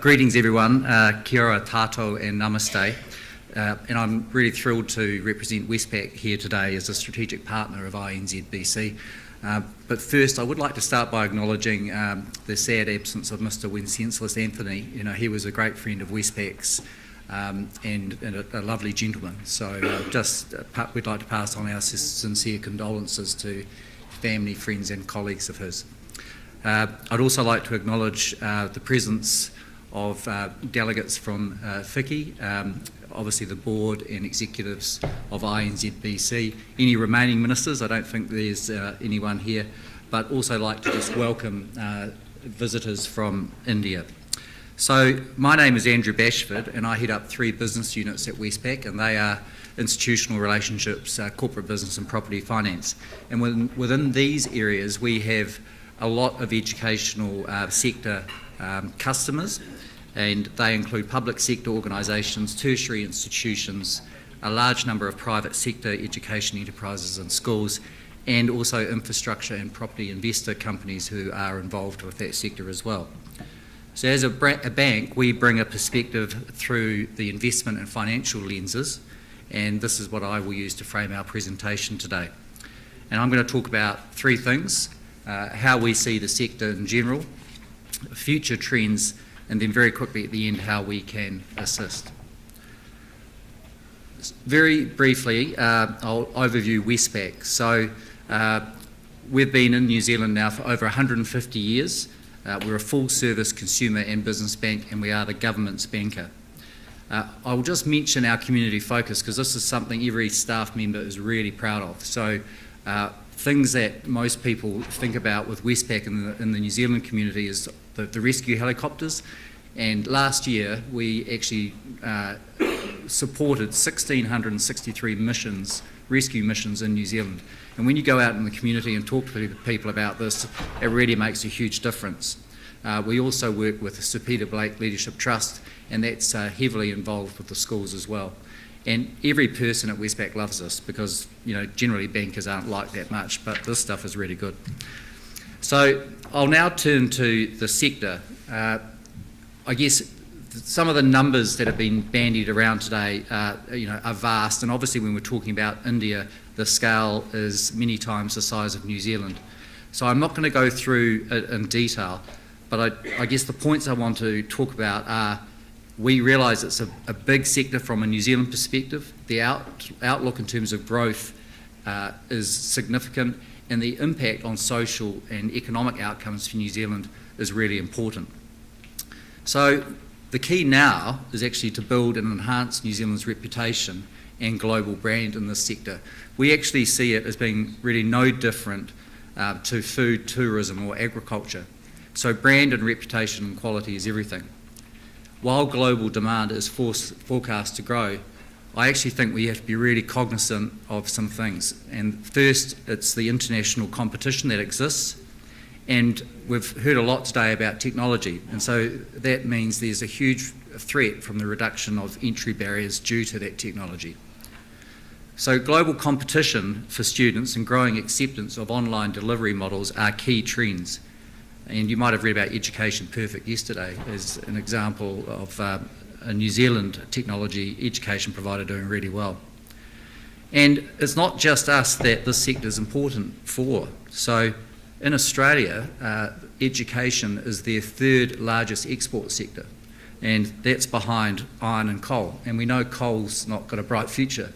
Greetings everyone, kia ora tātou and namaste, and I'm really thrilled to represent Westpac here today as a strategic partner of INZBC. But first I would like to start by acknowledging the sad absence of Mr Wenceslaus Anthony. He was a great friend of Westpac's and a lovely gentleman, so we'd like to pass on our sincere condolences to family, friends and colleagues of his. I'd also like to acknowledge the presence of delegates from Ppp, obviously the board and executives of INZBC, any remaining ministers. I don't think there's anyone here, but also like to just welcome visitors from India. So my name is Andrew Bashford and I head up 3 business units at Westpac, and they are institutional relationships, corporate business and property finance. And within these areas we have a lot of educational sector customers, and they include public sector organisations, tertiary institutions, a large number of private sector education enterprises and schools, and also infrastructure and property investor companies who are involved with that sector as well. So as a bank, we bring a perspective through the investment and financial lenses, and this is what I will use to frame our presentation today. And I'm going to talk about 3 things: how we see the sector in general, future trends, and then very quickly at the end how we can assist. Very briefly, I'll overview Westpac. So we've been in New Zealand now for over 150 years. We're a full service consumer and business bank, and we are the government's banker. I will just mention our community focus because this is something every staff member is really proud of. So things that most people think about with Westpac in the New Zealand community is the rescue helicopters, and last year we actually supported 1,663 rescue missions in New Zealand. And when you go out in the community and talk to people about this, it really makes a huge difference. We also work with the Sir Peter Blake Leadership Trust, and that's heavily involved with the schools as well. And every person at Westpac loves us because, generally bankers aren't like that much, but this stuff is really good. So I'll now turn to the sector. I guess some of the numbers that have been bandied around today are vast, and obviously when we're talking about India, the scale is many times the size of New Zealand. So I'm not going to go through it in detail, but I guess the points I want to talk about are: we realise it's a big sector from a New Zealand perspective. The outlook in terms of growth is significant, and the impact on social and economic outcomes for New Zealand is really important. So the key now is actually to build and enhance New Zealand's reputation and global brand in this sector. We actually see it as being really no different to food, tourism or agriculture. So brand and reputation and quality is everything. While global demand is forecast to grow, I actually think we have to be really cognizant of some things. And first, it's the international competition that exists. And we've heard a lot today about technology. And so that means there's a huge threat from the reduction of entry barriers due to that technology. So global competition for students and growing acceptance of online delivery models are key trends. And you might have read about Education Perfect yesterday as an example of a New Zealand technology education provider doing really well. And it's not just us that this sector is important for. So in Australia, education is their 3rd largest export sector, and that's behind iron and coal. And we know coal's not got a bright future,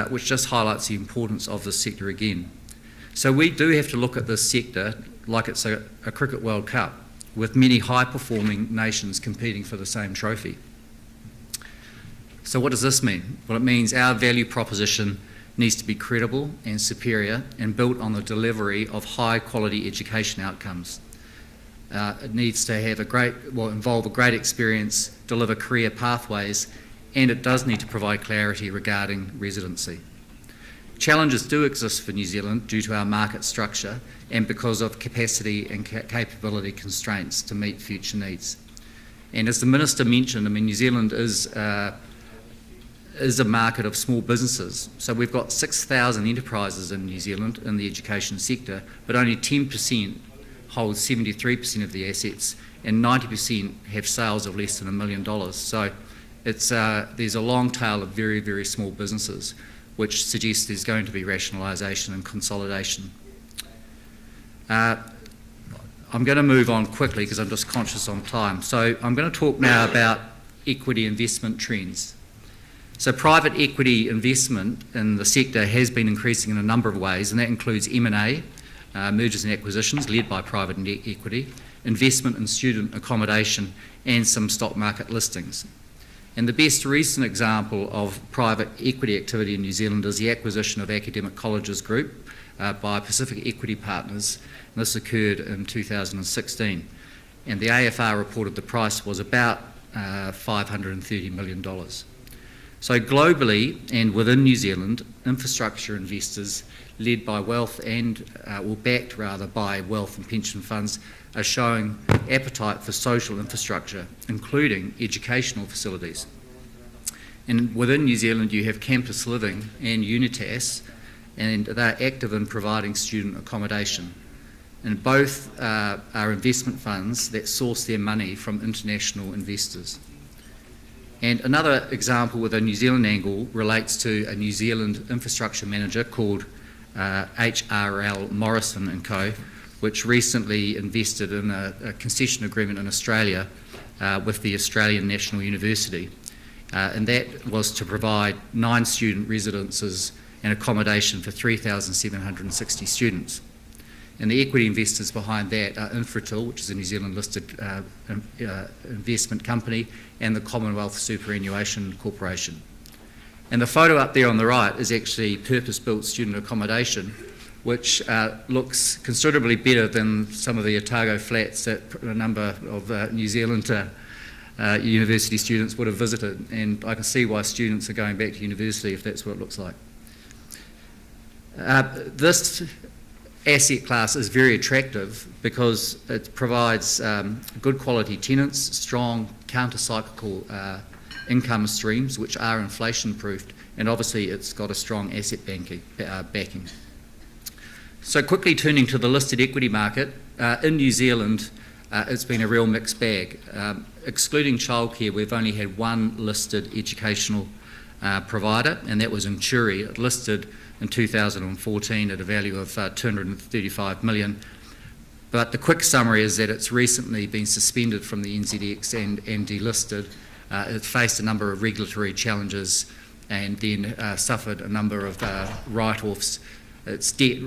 which just highlights the importance of this sector again. So we do have to look at this sector like it's a cricket World Cup, with many high-performing nations competing for the same trophy. So what does this mean? Well, it means our value proposition needs to be credible and superior and built on the delivery of high-quality education outcomes. It needs to have involve a great experience, deliver career pathways, and it does need to provide clarity regarding residency. Challenges do exist for New Zealand due to our market structure and because of capacity and capability constraints to meet future needs. And as the Minister mentioned, New Zealand is a market of small businesses. So we've got 6,000 enterprises in New Zealand in the education sector, but only 10% hold 73% of the assets, and 90% have sales of less than $1 million. So there's a long tail of very, very small businesses, which suggests there's going to be rationalisation and consolidation. I'm going to move on quickly because I'm just conscious on time. So I'm going to talk now about equity investment trends. So private equity investment in the sector has been increasing in a number of ways, and that includes M&A, mergers and acquisitions led by private equity, investment in student accommodation, and some stock market listings. And the best recent example of private equity activity in New Zealand is the acquisition of Academic Colleges Group by Pacific Equity Partners. And this occurred in 2016. And the AFR reported the price was about $530 million. So globally and within New Zealand, infrastructure investors led by wealth and, or backed rather by wealth and pension funds, are showing appetite for social infrastructure, including educational facilities. And within New Zealand, you have Campus Living and Unitas, and they're active in providing student accommodation. And both are investment funds that source their money from international investors. And another example with a New Zealand angle relates to a New Zealand infrastructure manager called HRL Morrison & Co., which recently invested in a concession agreement in Australia with the Australian National University. And that was to provide 9 student residences and accommodation for 3,760 students. And the equity investors behind that are Infratil, which is a New Zealand listed investment company, and the Commonwealth Superannuation Corporation. And the photo up there on the right is actually purpose-built student accommodation, which looks considerably better than some of the Otago flats that a number of New Zealand university students would have visited. And I can see why students are going back to university if that's what it looks like. This asset class is very attractive because it provides good quality tenants, strong counter-cyclical income streams which are inflation proofed, and obviously it's got a strong asset backing. So quickly turning to the listed equity market, in New Zealand it's been a real mixed bag. Excluding childcare, we've only had one listed educational provider, and that was Inturi. It listed in 2014 at a value of 235 million. But the quick summary is that it's recently been suspended from the NZX and delisted. It faced a number of regulatory challenges and then suffered a number of write-offs. Its debt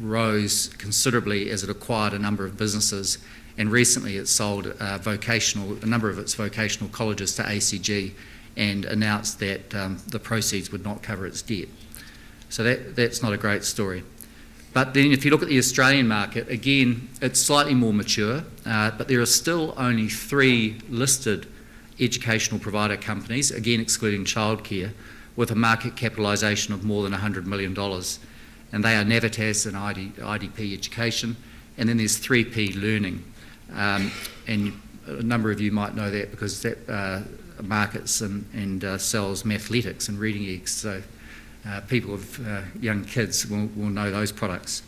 rose considerably as it acquired a number of businesses, and recently it sold a number of its vocational colleges to ACG and announced that the proceeds would not cover its debt. So that's not a great story. But then if you look at the Australian market, again, it's slightly more mature, but there are still only 3 listed educational provider companies, again excluding childcare, with a market capitalisation of more than $100 million. And they are Navitas and IDP Education, and then there's 3P Learning. And a number of you might know that because that markets and sells Mathletics and Reading Eggs. So people with young kids will know those products.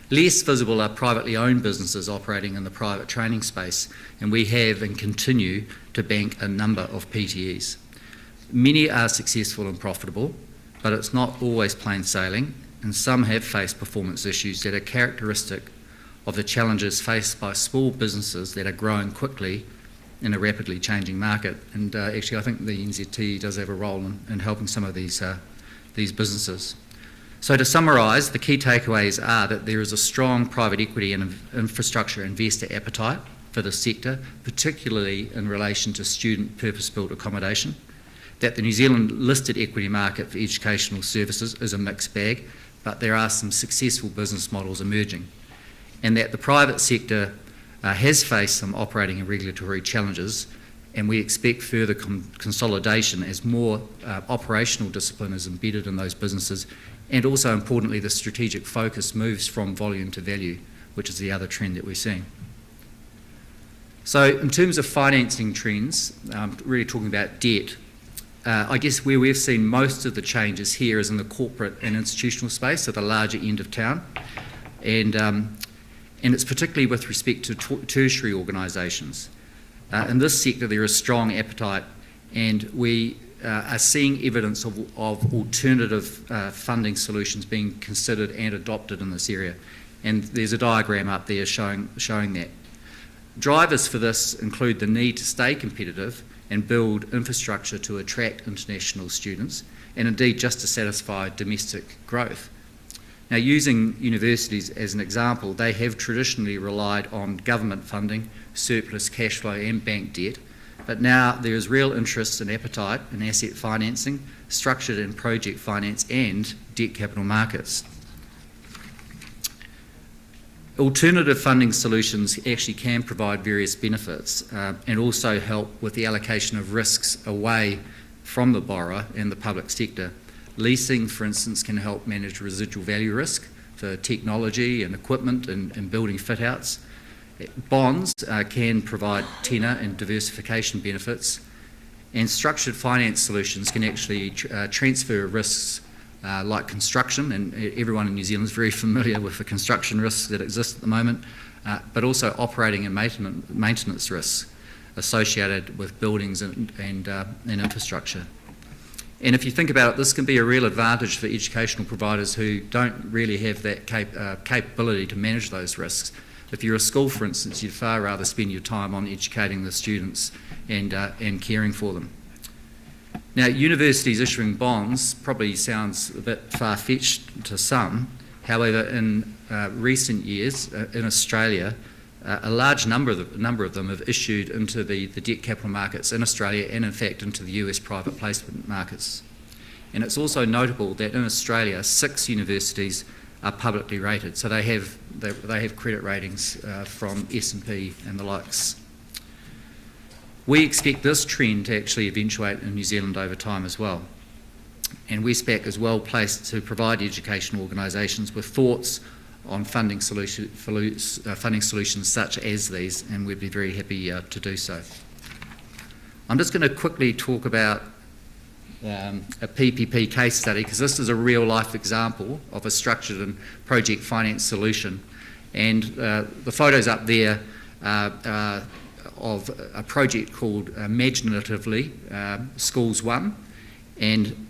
Less visible are privately owned businesses operating in the private training space, and we have and continue to bank a number of PTEs. Many are successful and profitable, but it's not always plain sailing, and some have faced performance issues that are characteristic of the challenges faced by small businesses that are growing quickly in a rapidly changing market. And actually I think the NZT does have a role in helping some of these businesses. So to summarise, the key takeaways are that there is a strong private equity and infrastructure investor appetite for the sector, particularly in relation to student purpose-built accommodation, that the New Zealand listed equity market for educational services is a mixed bag, but there are some successful business models emerging, and that the private sector has faced some operating and regulatory challenges, and we expect further consolidation as more operational discipline is embedded in those businesses, and also importantly the strategic focus moves from volume to value, which is the other trend that we're seeing. So in terms of financing trends, really talking about debt, I guess where we've seen most of the changes here is in the corporate and institutional space, so the larger end of town. And and it's particularly with respect to tertiary organisations. In this sector there is strong appetite, and we are seeing evidence of alternative funding solutions being considered and adopted in this area. And there's a diagram up there showing that. Drivers for this include the need to stay competitive and build infrastructure to attract international students, and indeed just to satisfy domestic growth. Now, using universities as an example, they have traditionally relied on government funding, surplus cash flow and bank debt, but now there is real interest and appetite in asset financing, structured and project finance and debt capital markets. Alternative funding solutions actually can provide various benefits and also help with the allocation of risks away from the borrower and the public sector. Leasing, for instance, can help manage residual value risk for technology and equipment and building fit-outs. Bonds can provide tenor and diversification benefits, and structured finance solutions can actually transfer risks like construction, and everyone in New Zealand is very familiar with the construction risks that exist at the moment, but also operating and maintenance risks associated with buildings and infrastructure. And if you think about it, this can be a real advantage for educational providers who don't really have that capability to manage those risks. If you're a school, for instance, you'd far rather spend your time on educating the students and caring for them. Now, universities issuing bonds probably sounds a bit far-fetched to some. However, in recent years in Australia, a large number of them have issued into the debt capital markets in Australia and in fact into the US private placement markets. And it's also notable that in Australia 6 universities are publicly rated, so they have credit ratings from S&P and the likes. We expect this trend to actually eventuate in New Zealand over time as well. And Westpac is well placed to provide educational organisations with thoughts on funding solutions such as these, and we'd be very happy to do so. I'm just going to quickly talk about a PPP case study, because this is a real life example of a structured and project finance solution. And the photos up there of a project called Imaginatively Schools 1, and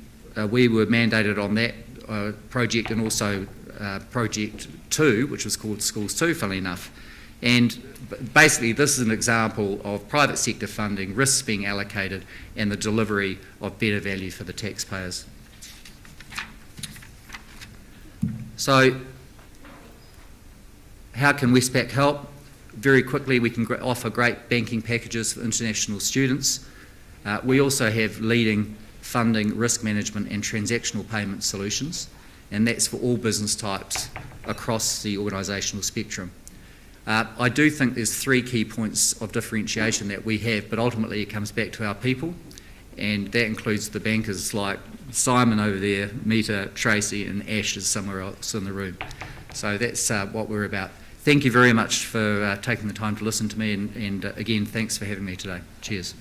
we were mandated on that project, and also Project 2, which was called Schools 2, funnily enough. And basically this is an example of private sector funding, risks being allocated, and the delivery of better value for the taxpayers. So how can Westpac help? Very quickly, we can offer great banking packages for international students. We also have leading funding, risk management and transactional payment solutions, and that's for all business types across the organisational spectrum. I do think there's 3 key points of differentiation that we have, but ultimately it comes back to our people, and that includes the bankers like Simon over there, Mita, Tracy and Ash is somewhere else in the room. So that's what we're about. Thank you very much for taking the time to listen to me, and again, thanks for having me today. Cheers.